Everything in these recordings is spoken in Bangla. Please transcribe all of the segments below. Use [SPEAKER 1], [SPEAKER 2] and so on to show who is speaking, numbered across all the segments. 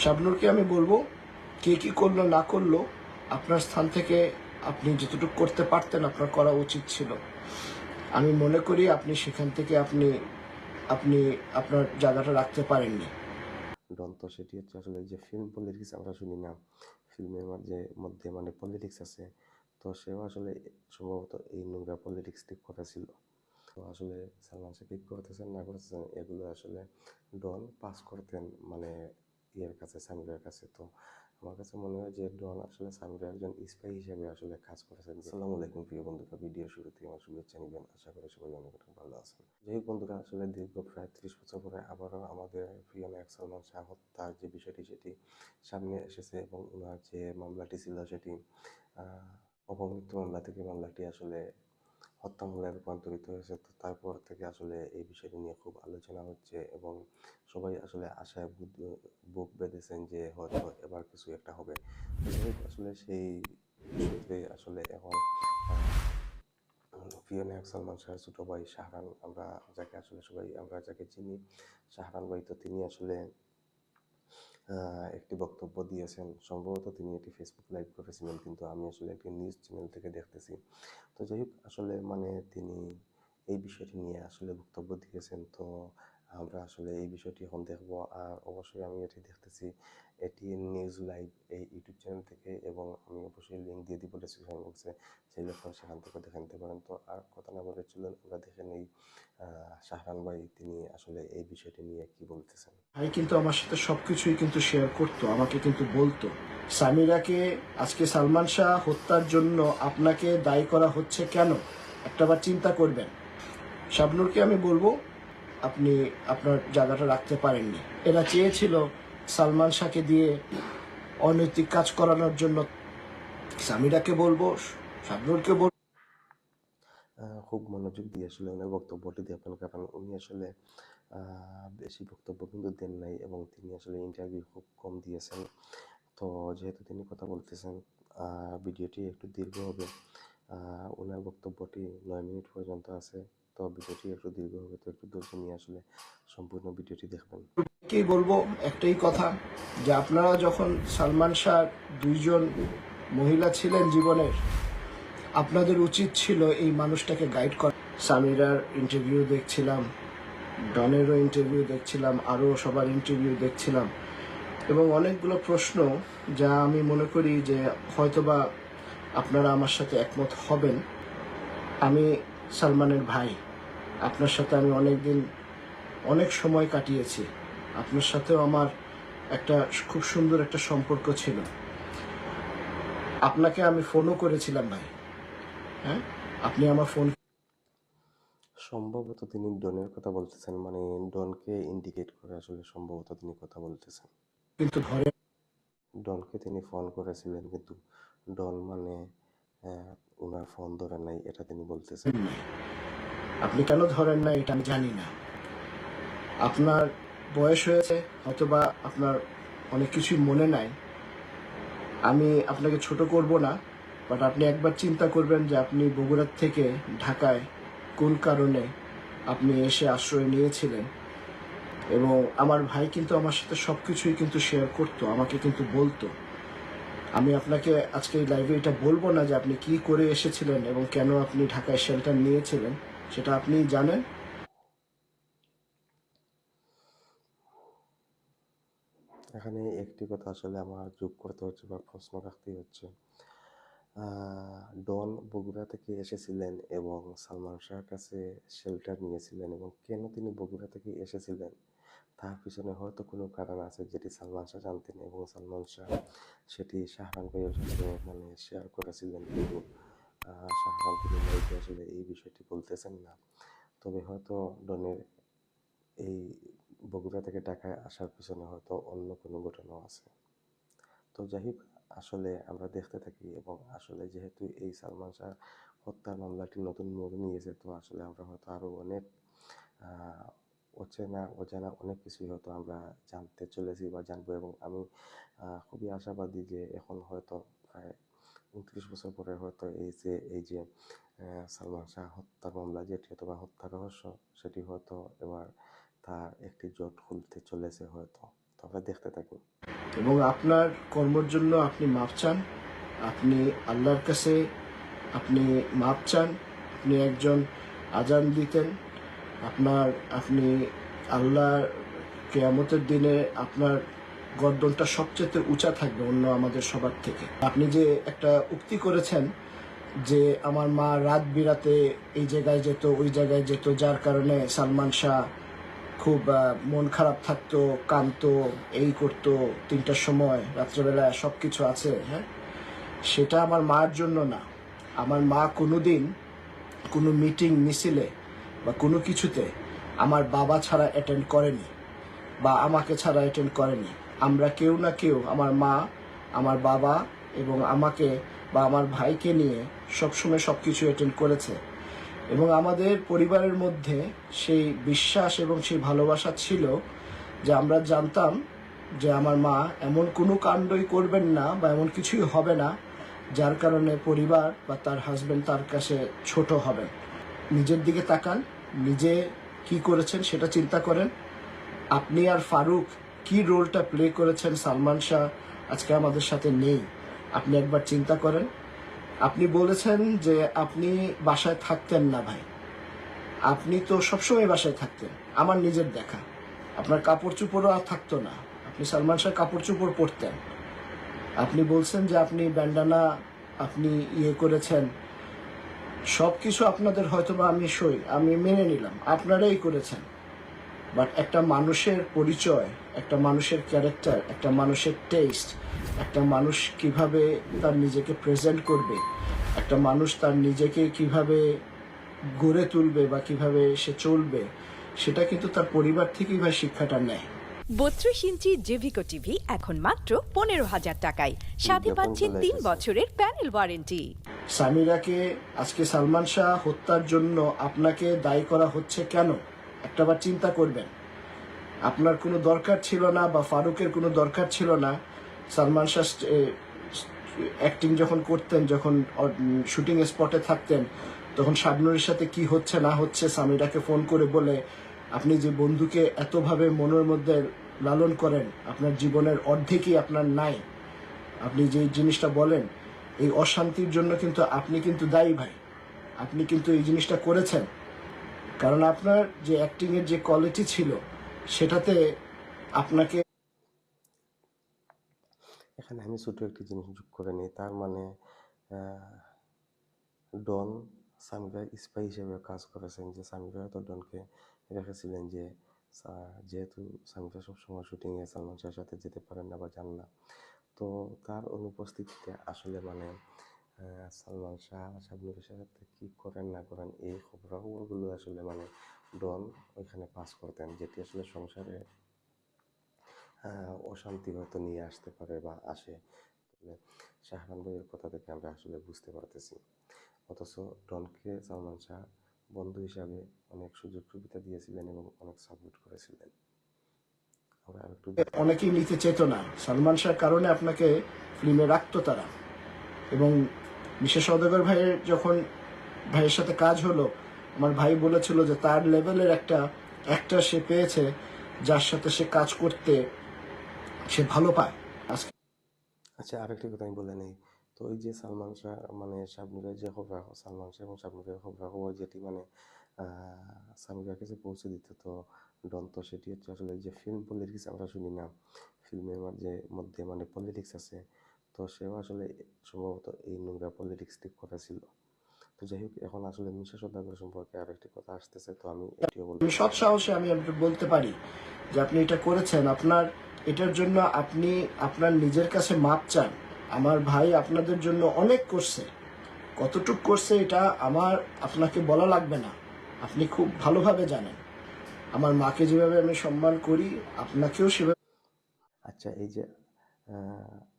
[SPEAKER 1] শাবনূরকে আমি বলবো, কে কি করলো না করলো, আপনার স্থান থেকে আপনি যতটুকু করতে পারতেন আপনার করা উচিত ছিল। আমি মনে করি আপনি সেখান থেকে আপনি আপনি আপনার জায়গাটা রাখতে পারেননি।
[SPEAKER 2] ডন তো সেটি হচ্ছে আসলে যে ফিল্ম পলিটিক্স আমরা শুনি না, ফিল্মের মধ্যে মানে পলিটিক্স আছে, তো সেও আসলে সম্ভবত এই নোংরা পলিটিক্সটি করেছিল। তো আসলে সালমান শাহ কি করতেছেন না করতেছেন এগুলো আসলে ডন পাস করতেন মানে ইয়ের কাছে, সামিরের কাছে। তো আমার কাছে মনে হয় যে ডন আসলে সামিরের একজন স্পাই হিসেবে আসলে কাজ করেছেন। আসসালামু আলাইকুম প্রিয় বন্ধুরা, ভিডিও শুরুতে আমার শুভেচ্ছা নেবেন, আশা করি সবাই অনেক অনেক ভালো আছেন। যাই হোক বন্ধুরা, আসলে দীর্ঘ প্রায় 30 বছর পরে আবারও আমাদের প্রিয় নায়ক সালমান শাহ হত্যার যে বিষয়টি সেটি সামনে এসেছে এবং ওনার যে মামলাটি ছিল সেটি অপমৃত্যু মামলা থেকে মামলাটি আসলে হত্যা মামলায় রূপান্তরিত হয়েছে। তো তারপর থেকে আসলে এই বিষয়টি নিয়ে খুব আলোচনা হচ্ছে এবং সবাই আসলে আশায় বুক বেঁধেছেন যে হয়তো এবার কিছু একটা হবে। তো যাই হোক, আসলে সেই সূত্রে আসলে এখন প্রিয় নায়ক সালমান শাহের ছোট ভাই শাহরান, আমরা যাকে আসলে সবাই আমরা যাকে চিনি শাহরান ভাই, তো তিনি আসলে একটি বক্তব্য দিয়েছেন। সম্ভবত তিনি এটি ফেসবুক লাইভ করেছিলেন, কিন্তু আমি আসলে একটি নিউজ চ্যানেল থেকে দেখতেছি। তো যাই হোক, আসলে মানে তিনি এই বিষয়টি নিয়ে আসলে বক্তব্য দিয়েছেন। তো আমরা আসলে এই বিষয়টি এখন দেখব। আর অবশ্যই আমি এটি দেখতেছি এটি নিউজ লাইভ এই ইউটিউব চ্যানেল থেকে, এবং আমি অবশ্যই লিঙ্ক দিয়ে দিব ডিসক্রিপশন বক্সে, সেই আপনারা সেখান থেকে দেখে নিতে পারেন। তো আর কথা না বলে চলুন আমরা দেখে নেই শাহরান ভাই তিনি আসলে এই বিষয়টি নিয়ে কি বলতেছেন।
[SPEAKER 1] ভাই কিন্তু আমার সাথে সবকিছুই কিন্তু শেয়ার করতো, আমাকে কিন্তু বলতো সামিরাকে আজকে সালমান শাহ হত্যার জন্য আপনাকে দায়ী করা হচ্ছে কেন, একটাবার চিন্তা করবেন। শাবনূরকে আমি বলবো, আপনি আপনার জায়গাটা রাখতে পারেননি। এরা চেয়েছিল সালমান শাহকে দিয়ে অনৈতিক কাজ করানোর জন্য। সামিরাকে বলবো, শাবনূরকে বলবো,
[SPEAKER 2] খুব মনোযোগ দিয়ে আসলে ওনার বক্তব্যটি দেখবেন, কারণ উনি আসলে বেশি বক্তব্য কিন্তু দেন নাই এবং তিনি আসলে ইন্টারভিউ খুব কম দিয়েছেন। তো যেহেতু তিনি কথা বলতেছেন, ভিডিওটি একটু দীর্ঘ হবে। ওনার বক্তব্যটি 9 মিনিট পর্যন্ত আছে, তো ভিডিওটি একটু দীর্ঘ হবে, তো একটু ধৈর্য নিয়ে আসলে সম্পূর্ণ ভিডিওটি দেখবেন।
[SPEAKER 1] কেই বলবো একটাই কথা, যে আপনারা যখন সালমান শাহর দুইজন মহিলা ছিলেন জীবনের, আপনাদের উচিত ছিল এই মানুষটাকে গাইড করা। সামিরার ইন্টারভিউ দেখছিলাম, ডনেরও ইন্টারভিউ দেখছিলাম, আরও সবার ইন্টারভিউ দেখছিলাম, এবং অনেকগুলো প্রশ্ন যা আমি মনে করি যে হয়তোবা আপনারা আমার সাথে একমত হবেন। আমি সালমানের ভাই, আপনার সাথে আমি অনেক সময় কাটিয়েছি, আপনার সাথেও আমার একটা খুব সুন্দর একটা সম্পর্ক ছিল। আপনাকে আমি ফোনও করেছিলাম ভাই, হ্যাঁ, আপনি আমার ফোন
[SPEAKER 2] সম্ভবত তিনি ডনের কথা বলতেছেন, মানে ডনকে ইন্ডিকেট করে আসলে সম্ভবত তিনি কথা বলতেছেন।
[SPEAKER 1] কিন্তু ধরে
[SPEAKER 2] ডনকে তিনি ফোন করেছিলেন, কিন্তু ডন মানে ওনার ফোন ধরে নাই, এটা তিনি বলতেছেন।
[SPEAKER 1] নাই। আপনি কেন ধরেন না এটা আমি জানি না। আপনার বয়স হয়েছে, হয়তোবা আপনার অনেক কিছুই মনে নাই। আমি আপনাকে ছোট করব না, বাট আপনি একবার চিন্তা করবেন যে আপনি বগুড়ার থেকে ঢাকায় কোন কারণে আপনি এসে আশ্রয় নিয়েছিলেন। এবং আমার ভাই কিন্তু আমার সাথে সবকিছুই কিন্তু শেয়ার করতো, আমাকে কিন্তু বলতো। আমি আপনাকে আজকে এই লাইভে এটা বলবো না যে আপনি কি করে এসেছিলেন এবং কেন আপনি ঢাকায় শেল্টার নিয়েছিলেন, সেটা আপনি জানেন।
[SPEAKER 2] এখানে একটি কথা আসলে আমার যোগ করতে হচ্ছে বা প্রশ্ন রাখতেই হচ্ছে। ডন বগুড়া থেকে এসেছিলেন এবং সালমান শাহর কাছে শেল্টার নিয়েছিলেন, এবং কেন তিনি বগুড়া থেকে এসেছিলেন তার পিছনে হয়তো কোনো কারণ আছে যেটি সালমান শাহ জানতেন, এবং সালমান শাহ সেটি শাহরান ভাইয়ের সাথে মানে শেয়ার করেছিলেন, কিন্তু শাহরান তিনি লাইভে আসলে এই বিষয়টি বলতেছেন না। তবে হয়তো ডনের এই বগুড়া থেকে ঢাকায় আসার পিছনে হয়তো অন্য কোনো ঘটনা আছে। তো যাই হোক, আসলে আমরা দেখতে থাকি, এবং আসলে যেহেতু এই সালমান শাহ হত্যার মামলাটি নতুন মোড় নিয়েছে, তো আসলে আমরা হয়তো আরও অনেক আহ, অজানা অনেক কিছুই হয়তো আমরা জানতে চলেছি বা জানবো, এবং আমি খুবই আশাবাদী যে এখন হয়তো প্রায় 29 বছর পরে হয়তো এই যে সালমান শাহ হত্যার মামলা যেটি অথবা হত্যা রহস্য, সেটি হয়তো এবার তার একটি জট খুলতে চলেছে হয়তো। তো তো আমরা দেখতে থাকি।
[SPEAKER 1] এবং আপনার কর্মের জন্য আপনি মাপ চান, আপনি আল্লাহর কাছে আপনি মাপ চান। আপনি একজন আজান দিতেন, আপনি আল্লাহর কিয়ামতের দিনে আপনার গর্দনটা সবচেয়ে উঁচা থাকবে অন্য আমাদের সবার থেকে। আপনি যে একটা উক্তি করেছেন যে আমার মা রাত বিরাতে এই জায়গায় যেত ওই জায়গায় যেত, যার কারণে সালমান শাহ খুব মন খারাপ থাকতো, কাঁদতো, এই করতো, 3টার সময় রাত্রেবেলা সব কিছু আছে। হ্যাঁ, সেটা আমার মার জন্য না। আমার মা কোনোদিন কোনো মিটিং মিছিলে বা কোনো কিছুতে আমার বাবা ছাড়া অ্যাটেন্ড করেনি বা আমাকে ছাড়া অ্যাটেন্ড করেনি। আমরা কেউ না কেউ, আমার মা, আমার বাবা এবং আমাকে বা আমার ভাইকে নিয়ে সবসময় সব কিছু অ্যাটেন্ড করেছে। এবং আমাদের পরিবারের মধ্যে সেই বিশ্বাস এবং সেই ভালোবাসা ছিল যে আমরা জানতাম যে আমার মা এমন কোনো কাণ্ডই করবেন না বা এমন কিছুই হবে না যার কারণে পরিবার বা তার হাজবেন্ড তার কাছে ছোট হবেন। নিজের দিকে তাকান, নিজে কি করেছেন সেটা চিন্তা করেন। আপনি আর ফারুক কি রোলটা প্লে করেছেন, সালমান শাহ আজকে আমাদের সাথে নেই, আপনি একবার চিন্তা করেন। আপনি বলেছেন যে আপনি বাসায় থাকতেন না ভাই, আপনি তো সবসময় বাসায় থাকতেন। আমার নিজের দেখা, আপনার কাপড় চোপড়ও আর থাকতো না, আপনি সালমান শাহ কাপড় চোপড় পরতেন। আপনি বলছেন যে আপনি ব্যান্ডানা আপনি করেছেন, সব কিছু আপনাদের হয়তোবা আমি মেনে নিলাম, আপনারাই করেছেন। বাট একটা মানুষের পরিচয়, একটা মানুষের ক্যারেক্টার, একটা মানুষের টেস্ট, একটা মানুষ কিভাবে তার নিজেকে প্রেজেন্ট করবে, একটা মানুষ তার নিজেকে কিভাবে গড়ে তুলবে বা কিভাবে সে চলবে, সেটা কিন্তু তার পরিবার থেকেই ভাই শিক্ষাটা নেয়।
[SPEAKER 3] 32 ইঞ্চি জেভিকো টিভি এখন মাত্র 15,000 টাকায়, সাথে পাচ্ছেন 3 বছরের প্যানেল ওয়ারেন্টি।
[SPEAKER 1] সামিরাকে আজকে সালমান শাহ হত্যার জন্য আপনাকে দায়ী করা হচ্ছে কেন, একটাবার চিন্তা করবেন। আপনার কোনো দরকার ছিল না বা ফারুকের কোনো দরকার ছিল না। সালমান শাহ অ্যাক্টিং যখন করতেন, যখন শুটিং স্পটে থাকতেন, তখন শাবনুরের সাথে কি হচ্ছে না হচ্ছে সামিরাকে ফোন করে বলে, আপনি যে বন্ধুকে এতভাবে মনের মধ্যে লালন করেন, আপনার জীবনের অর্ধেকই আপনার নাই, আপনি যে জিনিসটা বলেন, এই অশান্তির জন্য কিন্তু আপনি কিন্তু দায়ী ভাই। আপনি কিন্তু এই জিনিসটা করেছেন কারণ আপনার যে অ্যাক্টিংয়ের যে কোয়ালিটি ছিল সেটাতে আপনাকে।
[SPEAKER 2] এখানে আমি ছোট একটি জিনিস যোগ করে নিই। তার মানে ডন সামিরার স্পাই হিসেবে কাজ করেছেন, যে সামিরা তো ডনকে রেখেছিলেন যে যেহেতু সামিরা সবসময় শুটিংয়ে সালমান শাহের সাথে যেতে পারেন না বা যান না, তো তার অনুপস্থিতিতে আসলে মানে সালমান শাহ শাবনুরের সাথে কি করেন না করেন এই খবরাখবরগুলো আসলে মানে ডন ওইখানে পাস করতেন, যেটি আসলে সংসারে অশান্তি হয়তো নিয়ে আসতে পারে বা আসে। তবে শাহরান ভাইয়ের কথা থেকে আমরা আসলে বুঝতে পারতেছি। অথচ ডনকে সালমান শাহ বন্ধু হিসাবে অনেক সুযোগ সুবিধা দিয়েছিলেন এবং অনেক সাপোর্ট করেছিলেন। আমরা একটু
[SPEAKER 1] অনেকেই নিতে চেত না, সালমান শাহর কারণে আপনাকে ফিল্মে রাখতো তারা। এবং মিশা সওদাগর ভাইয়ের যখন ভাইয়ের সাথে কাজ হলো, আমার ভাই বলেছিল যে তার লেভেলের একটা অ্যাক্টর সে পেয়েছে, যার সাথে সে কাজ করতে সে ভালো পায়।
[SPEAKER 2] আচ্ছা, আরেকটি কথা আমি বলে নেই। তো ওই যে সালমান শাহ মানে শাবনুরের যে খবর, সালমান শাহ এবং শাবনুরের খবর যেটি মানে সামিরার কাছে পৌঁছে দিত, তো ডন তো সেটি হচ্ছে আসলে যে ফিল্ম পলিটিক্স আমরা শুনি না, ফিল্মের মধ্যে মানে পলিটিক্স আছে, তো সেও আসলে সম্ভবত এই নোংরা পলিটিক্সটি করেছিল। তো যাই হোক, এখন আসলে মিশা সওদাগর সম্পর্কে আরেকটি কথা আসতেছে, তো আমি এটিও বলবো।
[SPEAKER 1] আমি সৎ সাহসে আমি বলতে পারি যে আপনি এটা করেছেন, আপনার এটার জন্য আপনি আপনার নিজের কাছে মাপ চান। আমার ভাই আপনাদের জন্য অনেক করছে, কতটুক করছে এটা আমার আপনাকে বলা লাগবে না, আপনি খুব ভালোভাবে জানেন। আমার মাকে যেভাবে আমি সম্মান করি, আপনাকেও সেভাবে।
[SPEAKER 2] আচ্ছা,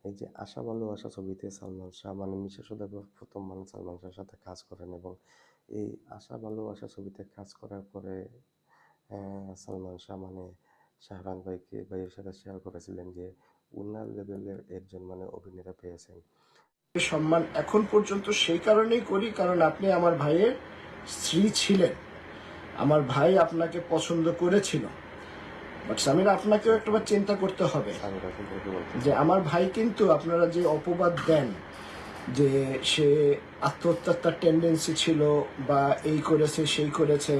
[SPEAKER 2] এই যে আশা ভালোবাসা ছবিতে সালমান শাহ মানে মিশা সওদাগর প্রথম মানে সালমান শাহের সাথে কাজ করেন, এবং এই আশা ভালোবাসা ছবিতে কাজ করার পরে সালমান শাহ মানে শাহরান ভাইয়ের সাথে শেয়ার করেছিলেন যে উনার লেভেলের একজন মানে অভিনেতা পেয়েছেন।
[SPEAKER 1] সম্মান এখন পর্যন্ত সেই কারণেই করি কারণ আপনি আমার ভাইয়ের স্ত্রী ছিলেন, আমার ভাই আপনাকে পছন্দ করেছিল। বাট সামিরা, আপনাকেও একটাবার চিন্তা করতে হবে
[SPEAKER 2] সামিরা সম্পর্কে বলতে
[SPEAKER 1] যে আমার ভাই কিন্তু আপনারা যে অপবাদ দেন যে সে আত্মহত্যার তার টেন্ডেন্সি ছিল বা এই করেছে সেই করেছে,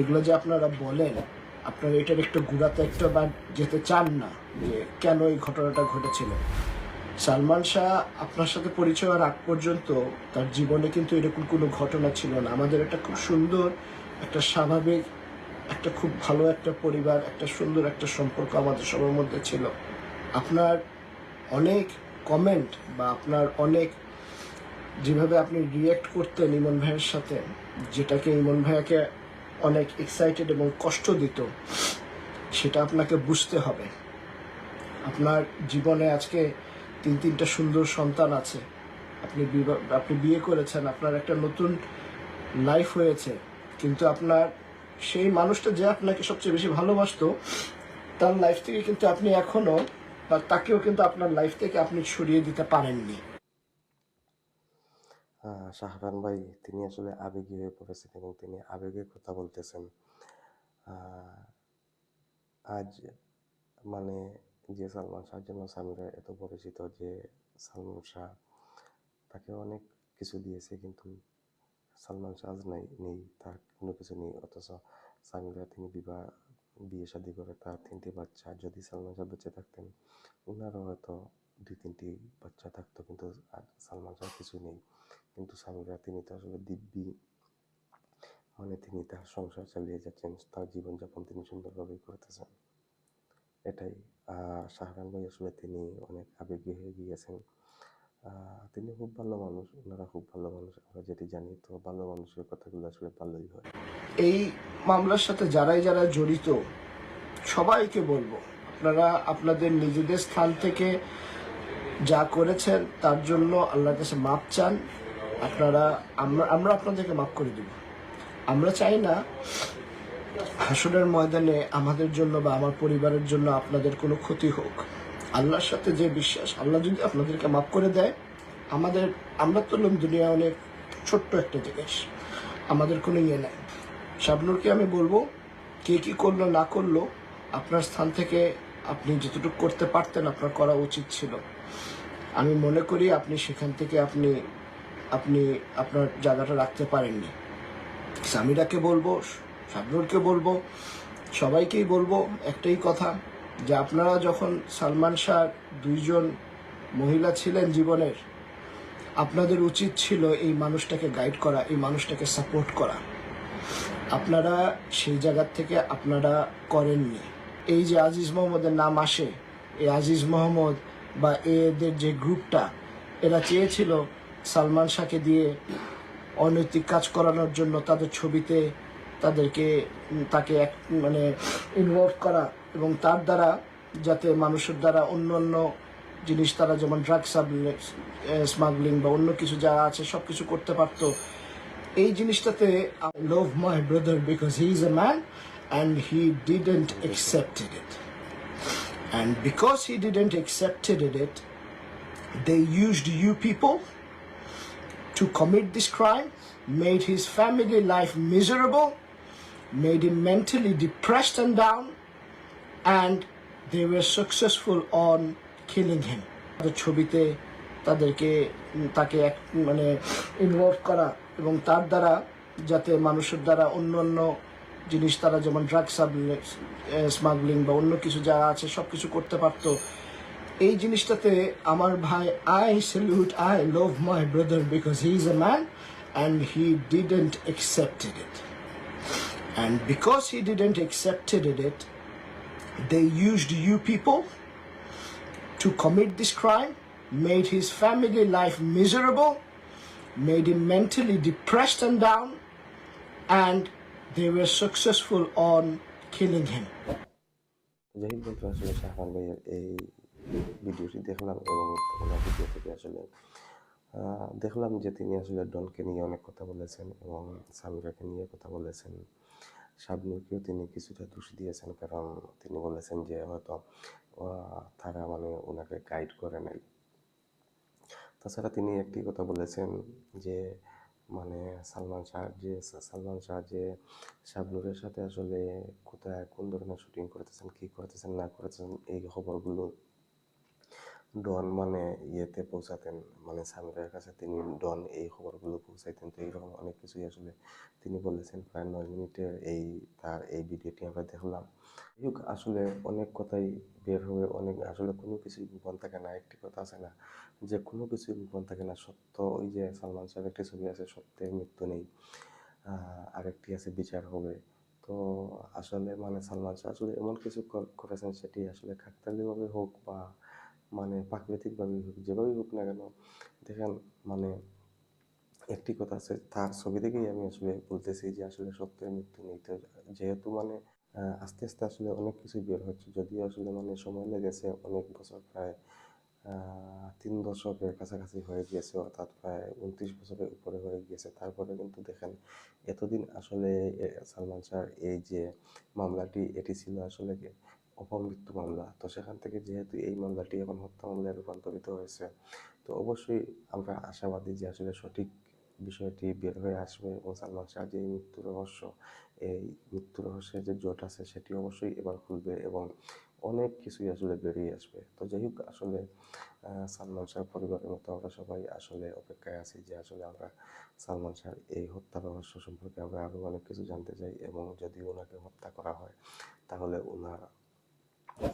[SPEAKER 1] এগুলো যে আপনারা বলেন, আপনারা এটার একটু গুড়াতে একটা বার যেতে চান না যে কেন এই ঘটনাটা ঘটেছিল। সালমান শাহ আপনার সাথে পরিচয় হওয়ার আগ পর্যন্ত তার জীবনে কিন্তু এরকম কোনো ঘটনা ছিল না। আমাদের একটা খুব সুন্দর, একটা স্বাভাবিক, একটা খুব ভালো একটা পরিবার, একটা সুন্দর একটা সম্পর্ক আমাদের সবার মধ্যে ছিল। আপনার অনেক কমেন্ট বা আপনার অনেক যেভাবে আপনি রিয়েক্ট করতেন ইমন ভাইয়ের সাথে, যেটাকে ইমন ভাইয়াকে অনেক এক্সাইটেড এবং কষ্ট দিত, সেটা আপনাকে বুঝতে হবে। আপনার জীবনে আজকে তিনটা সুন্দর সন্তান আছে, আপনি বিয়ে করেছেন, আপনার একটা নতুন লাইফ হয়েছে, কিন্তু আপনার সেই মানুষটা যে আপনাকে সবচেয়ে বেশি ভালোবাসতো, তার লাইফ থেকে কিন্তু আপনি এখনো, বা তাকেও কিন্তু আপনার লাইফ থেকে আপনি সরিয়ে দিতে পারেননি।
[SPEAKER 2] শাহরান ভাই তিনি আসলে আবেগী হয়ে পড়েছেন এবং তিনি আবেগে কথা বলতেছেন। আহ, আজ মানে যে সালমান শাহর জন্য সামিরা এত পরিচিত, যে সালমান শাহ তাকে অনেক কিছু দিয়েছে, কিন্তু সালমান শাহ আজ নেই, তার কোনো কিছু নেই। অথচ সামিরা তিনি বিয়ে শাদী করে তার 3টি বাচ্চা। যদি সালমান শাহ বেঁচে থাকতেন, ওনারও হয়তো 2-3টি বাচ্চা থাকতো, কিন্তু আর সালমান শাহ কিছু নেই। কিন্তু সামিরা তিনি তো আসলে দিব্যি, মানে তিনি তার সংসার চালিয়ে যাচ্ছেন, তার জীবনযাপন তিনি সুন্দরভাবেই করতেছেন। এটাই। শাহরান ভাই আসলে তিনি অনেক আবেগী হয়ে গিয়েছেন। তিনি খুব ভালো মানুষ, ওনারা খুব ভালো মানুষ, আমরা যেটি জানি। তো ভালো মানুষের কথাগুলো আসলে ভালোই হয়।
[SPEAKER 1] এই মামলার সাথে যারা জড়িত সবাইকে বলবো, আপনারা আপনাদের নিজেদের স্থান থেকে যা করেছেন তার জন্য আল্লাহর কাছে মাপ চান। আমরা আপনাদেরকে মাফ করে দিব। আমরা চাই না হাসরের ময়দানে আমাদের জন্য বা আমার পরিবারের জন্য আপনাদের কোনো ক্ষতি হোক। আল্লাহর সাথে যে বিশ্বাস, আল্লাহ যদি আপনাদেরকে মাফ করে দেয়, আমরা তো দুনিয়া অনেক ছোট্ট একটা জিনিস, আমাদের কোনো ইয়ে নাই। শাবনুরকে আমি বলবো, কে কি করলো না করলো, আপনার স্থান থেকে আপনি যতটুকু করতে পারতেন আপনার করা উচিত ছিল। আমি মনে করি আপনি সেখান থেকে আপনি আপনি আপনার জায়গাটা রাখতে পারেননি। সামিরাকে বলবো, শাবনুরকে বলবো, সবাইকেই বলবো একটাই কথা, যে আপনারা যখন সালমান শাহর দুইজন মহিলা ছিলেন জীবনের, আপনাদের উচিত ছিল এই মানুষটাকে গাইড করা, এই মানুষটাকে সাপোর্ট করা। আপনারা সেই জায়গার থেকে আপনারা করেননি। এই যে আজিজ মোহাম্মদের নাম আসে, এই আজিজ মোহাম্মদ বা এদের যে গ্রুপটা, এরা চেয়েছিল সালমান শাহকে দিয়ে অনৈতিক কাজ করানোর জন্য, তাদের ছবিতে তাকে মানে ইনভলভ করা, এবং তার দ্বারা যাতে মানুষের দ্বারা অন্য অন্য জিনিস, তারা যেমন ড্রাগ স্মাগলিং বা অন্য কিছু যা আছে সব কিছু করতে পারতো। এই জিনিসটাতে I love my brother because he is a man and he didn't accepted it. And because he didn't accepted it, they used you people to commit this crime, made his family life miserable, made him mentally depressed and down, and they were successful on killing him. তাদের ছবিতে তাকে মানে ইনভলভ করা, এবং তার দ্বারা যাতে মানুষের দ্বারা অন্য অন্য জিনিস, তারা যেমন ড্রাগ স্মাগলিং বা অন্য কিছু যা আছে সব কিছু করতে পারতো। এই জিনিসটাতে আমার ভাই, I love my brother because he is a man and he didn't accepted it. And because he didn't accepted it, they used you people to commit this crime, made his family life miserable, made him mentally depressed and down, and they were successful on killing him.
[SPEAKER 2] যাই হোক বন্ধুরা, আসলে শাহরান ভাইয়ের এই ভিডিওটি দেখলাম এবং ওনার ভিডিও থেকে আসলে দেখলাম যে তিনি আসলে ডনকে নিয়ে অনেক কথা বলেছেন এবং সামিরাকে নিয়ে কথা বলেছেন। শাবনূরকেও তিনি কিছুটা দোষ দিয়েছেন, কারণ তিনি বলেছেন যে হয়তো তারা মানে ওনাকে গাইড করে নাই। তাছাড়া তিনি একটি কথা বলেছেন যে মানে সালমান শাহ যে শাবনূরের সাথে আসলে কোথায় কোন ধরনের শুটিং করতেছেন, কি করতেছেন না করতেছেন, এই খবরগুলো ডন মানে ইয়েতে পৌঁছাতেন, মানে সামিরের কাছে তিনি ডন এই খবরগুলো পৌঁছাইতেন। তো এইরকম অনেক কিছুই আসলে তিনি বলেছেন। প্রায় 9 মিনিটের তার এই ভিডিওটি আমরা দেখলাম। যাই হোক, আসলে অনেক কথাই বের হবে, অনেক আসলে কোনো কিছুই গোপন থাকে না। একটি কথা আছে না যে কোনো কিছুই গোপন থাকে না, সত্য, ওই যে সালমান শাহের একটি ছবি আছে, সত্যের মৃত্যু নেই, আরেকটি আছে বিচার হবে। তো আসলে মানে সালমান শাহ আসলে এমন কিছু করেছেন, সেটি আসলে কাকতালীয়ভাবে হোক বা মানে প্রাকৃতিকভাবেই হোক, যেভাবেই হোক না কেন, দেখেন মানে একটি কথা আছে, তার ছবি থেকেই আমি আসলে বলতেছি যে আসলে সত্যের মৃত্যু নেই। তো যেহেতু মানে আস্তে আস্তে আসলে অনেক কিছুই বের হচ্ছে, যদিও আসলে মানে সময় লেগেছে অনেক বছর, প্রায় 3 দশকের কাছাকাছি হয়ে গিয়েছে, অর্থাৎ প্রায় 29 বছরের উপরে হয়ে গিয়েছে। তারপরে কিন্তু দেখেন এতদিন আসলে সালমান শাহর এই যে মামলাটি, এটি ছিল আসলে কি অপমৃত্যু মামলা। তো সেখান থেকে যেহেতু এই মামলাটি এখন হত্যা মামলায় রূপান্তরিত হয়েছে, তো অবশ্যই আমরা আশাবাদী যে আসলে সঠিক বিষয়টি বের হয়ে আসবে এবং সালমান শাহ যে এই মৃত্যু রহস্যের যে জট আছে সেটি অবশ্যই এবার খুলবে এবং অনেক কিছুই আসলে বেরিয়ে আসবে। তো যাই হোক, আসলে সালমান শাহ পরিবারের মতো আমরা সবাই আসলে অপেক্ষায় আছি যে আসলে আমরা সালমান শাহর এই হত্যা রহস্য সম্পর্কে আমরা আরও অনেক কিছু জানতে চাই, এবং যদি ওনাকে হত্যা করা হয় তাহলে ওনার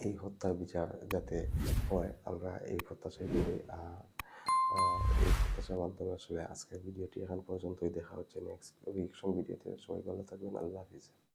[SPEAKER 2] এই হত্যার বিচার যাতে হয়, আমরা এই প্রত্যাশাই করি। এই প্রত্যাশার মাধ্যমে আসলে আজকের ভিডিওটি এখন পর্যন্তই। দেখা হচ্ছে নেক্সট রিঅ্যাকশন ভিডিওতে। সবাই ভালো থাকবেন। আল্লাহ হাফিজ।